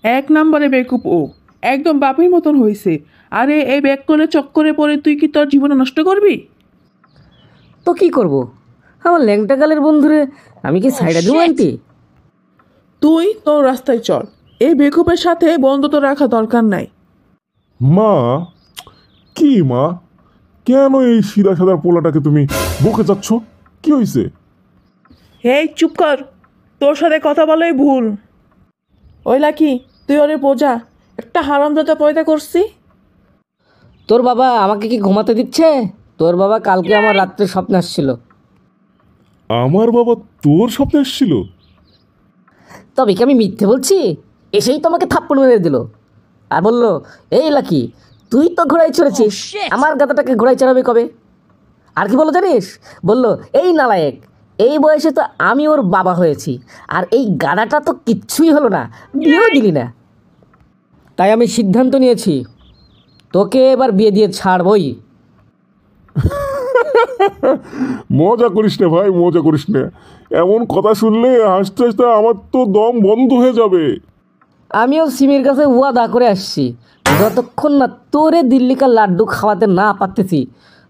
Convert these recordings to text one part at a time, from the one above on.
এক নম্বরে বেকুব ও, একদম বাপের মতন হয়েছে। আরে এই ব্যাক করে চক্করে পড়ে তুই কি তোর জীবন নষ্ট করবি? তো কি করব, আমার ল্যাংটা গালের বন্ধুরে আমি কি সাইডা দেবো আন্টি? তুই তোর রাস্তায় চল, এই বেকুবের সাথে বন্ধুত্ব রাখা দরকার নাই। মা, কি মা, কেন এই সিধা সাদা পোলাটাকে তুমি বকে যাচ্ছ? কি হয়েছে? এই চুপ কর, তোর সাথে কথা বলাই ভুল। ওইলা কি তুই ওরে বোঝা, একটা হারামজাদা পয়দা করছি। তোর বাবা আমাকে কি ঘুমাতে দিচ্ছে? তোর বাবা কালকে আমার রাত্রে স্বপ্নে আসছিল। আমার বাবা তোর স্বপ্নে এসেছিল? তবে কি আমি মিথ্যে বলছি? এসেই তো আমাকে থাপ্পড় মেরে দিল আর বলল, এই লাকি তুই তো ঘোড়ায় চড়েছিস, আমার গাধাটাকে ঘোড়ায় চড়াবে কবে? আর কি বলো জানিস? বলল, এই নালায়েক, এই বয়সে তো আমি ওর বাবা হয়েছি, আর এই গাধাটা তো কিচ্ছুই হলো না, বিয়েও দিলি না। তাই আমি সিদ্ধান্ত নিয়েছি, তোকে এবার বিয়ে দিয়ে ছাড়বই। মজা করিস না ভাই, মজা করিস না। এমন কথা শুনলে হাসতে হাসতে আমার তো দম বন্ধ হয়ে যাবে। আমিও সিমির কাছে ওয়াদা করে আসছি, যতক্ষণ না তোরে দিল্লিকার লাড্ডু খাওয়াতে না পারতেছি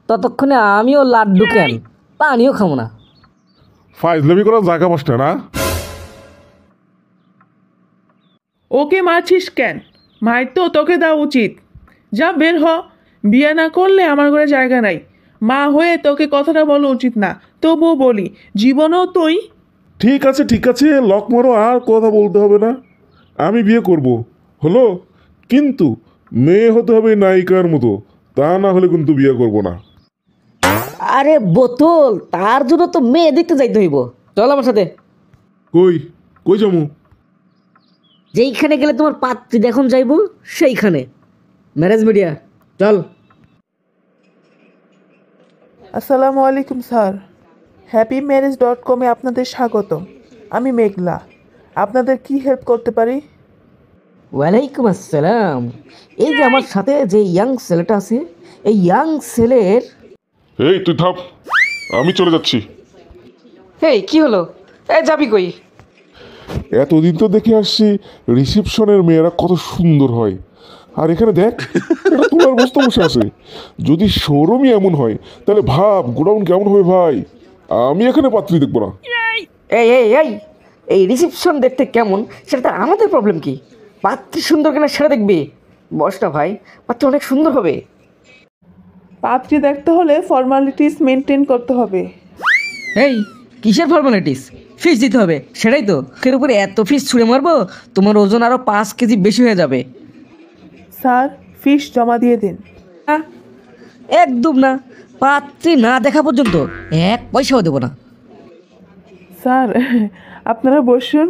ততক্ষণে আমিও লাড্ডু কেন পানিও খাবো না। ফাইজলামি করার জায়গা পাস না। ওকে মারছিস কেন? মায়ের তো তোকে দেওয়া উচিত। যা বের হ, বিয়ে না করলে আমার ঘরে জায়গা নাই। মা হয়ে তোকে কথাটা বলা উচিত না, তবুও বলি, জীবনেও তুই। ঠিক আছে ঠিক আছে, লক মারো, আর কথা বলতে হবে না। আমি বিয়ে করব, হলো, কিন্তু মেয়ে হতে হবে নায়িকার মতো, তা না হলে কিন্তু বিয়ে করব না। আরে বোতল, তার জন্য তো মেয়ে দেখতে যাইতে হইব। চল আমার সাথে। কই কই যাবো? যেইখানে গেলে তোমার পাত্রী দেখুন যাইব, সেইখানে ম্যারেজ মিডিয়া। চল। আসসালামু আলাইকুম স্যার, happymarriage.com-এ আপনাদের স্বাগত। আমি মেঘলা, আপনাদের কি হেল্প করতে পারি? ওয়ালাইকুম আসসালাম। এই যে আমার সাথে যে ইয়াং ছেলেটা আছে, এই ইয়াং ছেলের। এই তুই থাম, আমি চলে যাচ্ছি। এই কি হলো? এই যাবি কই? এতদিন তো দেখে আসছি রিসেপশনের মেয়েরা কত সুন্দর হয়, আর এখানে দেখ, এটা তোমার বস্তা বসে আছে। যদি শোরুমই এমন হয় তাহলে ভাব গোডাউন কেমন হবে ভাই। আমি এখানে পাত্রী দেখবো না। এই এই এই এই রিসেপশন দেখতে কেমন সেটা আমাদের প্রবলেম কি? পাত্রী সুন্দর কিনা সেটা দেখবি। বস না ভাই, পাত্রী অনেক সুন্দর হবে। পাত্রী দেখতে হলে ফর্মালিটিস মেনটেন করতে হবে। এই কিসের ফর্মালিটিস? ফিস দিতে হবে, সেটাই তো। এর উপরে এত ফিস ছুঁড়ে মারবো, তোমার ওজন আরও 5 কেজি বেশি হয়ে যাবে। স্যার, ফিস জমা দিয়ে দিন। একদম না, পাত্রী না দেখা পর্যন্ত 1 পয়সাও দেবো না। স্যার, আপনারা বসুন,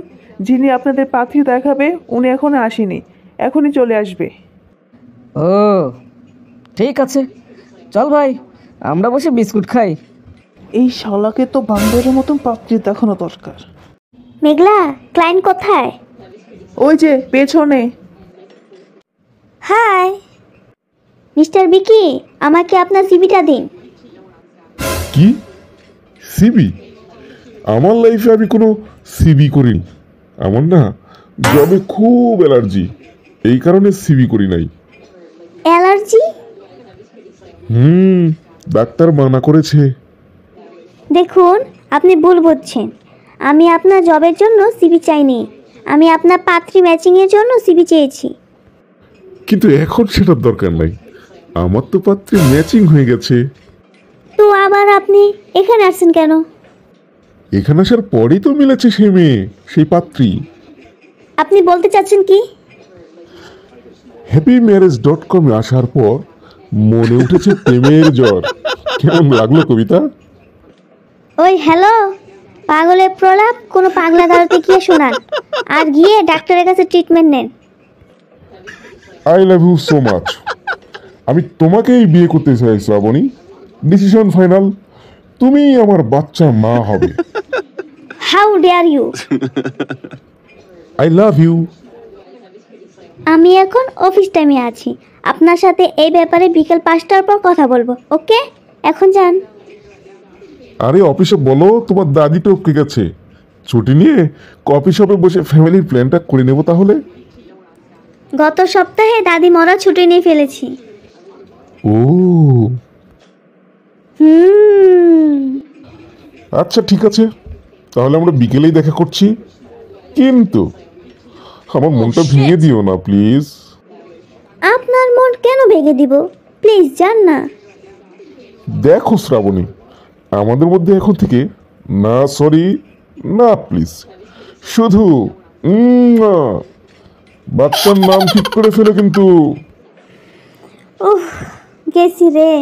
যিনি আপনাদের পাত্রী দেখাবে উনি এখনো আসেনি, এখনই চলে আসবে। ও ঠিক আছে, চল ভাই, আমরা বসে বিস্কুট খাই। এই শালাকে তো বান্দরের মতন পাত্রী দেখানো দরকার। মেঘলা, ক্লায়েন্ট কোথায়? ওই যে পেছনে। হাই মিস্টার বিকি, আমাকে আপনার সিভিটা দিন। কি সিবি? আমার লাইফে আমি কোনো সিবি করিনি। আমার না জবে খুব অ্যালার্জি, এই কারণে সিবি করি নাই। অ্যালার্জি? ডাক্তার মানা করেছে। দেখুন, আপনি ভুল বুঝছেন। আমি আপনার জবের জন্য সিভি চাইনি, আমি আপনার পাত্রী ম্যাচিংয়ের জন্য সিভি চেয়েছি। কিন্তু এখন সেটার দরকার নাই, আমার তো পাত্রে ম্যাচিং হয়ে গেছে। তো আবার আপনি এখানে আসছেন কেন? এখানে আসার পরেই তো মিলেছে সেই মেয়ে, সেই পাত্রী। আপনি বলতে চাচ্ছেন কি? happymarriage.com-এ আসার পর মনে উঠেছে প্রেমের জ্বর। কেমন লাগলো কবিতা? ওই হ্যালো, পাগলের প্রলাপ কোনো পাগলা গারোতে গিয়ে শোনান, আর গিয়ে ডাক্তারের কাছে ট্রিটমেন্ট নেন। I love you so much. আমি তোমাকেই বিয়ে করতে চাই শ্রাবণী। ডিসিশন ফাইনাল, তুমি আমার বাচ্চা মা হবে। How dare you! I love you. আমি এখন অফিস টাইমে আছি, আপনার সাথে এই ব্যাপারে বিকেল 5টার পর কথা বলবো। ওকে, এখন যান। আরে অফিসে বলো তোমার দাদি টপকে গেছে, ছুটি নিয়ে কফি শপে বসে ফ্যামিলির প্ল্যানটা করে নেব তাহলে। গত সপ্তাহে দাদি মরা ছুটি নিয়ে ফেলেছি। ও হুম। আচ্ছা ঠিক আছে, তাহলে আমরা বিকেলেই দেখা করছি, কিন্তু আমার মনটা ভেঙে দিও না প্লিজ। আপনার মন কেন ভেঙে দিব? প্লিজ যান না। দেখো শ্রাবণী, আমাদের মধ্যে এখন থেকে না সরি না প্লিজ, শুধু বাচ্চার নাম ঠিক করে ফেলে কিন্তু। উফ, গেছি রে।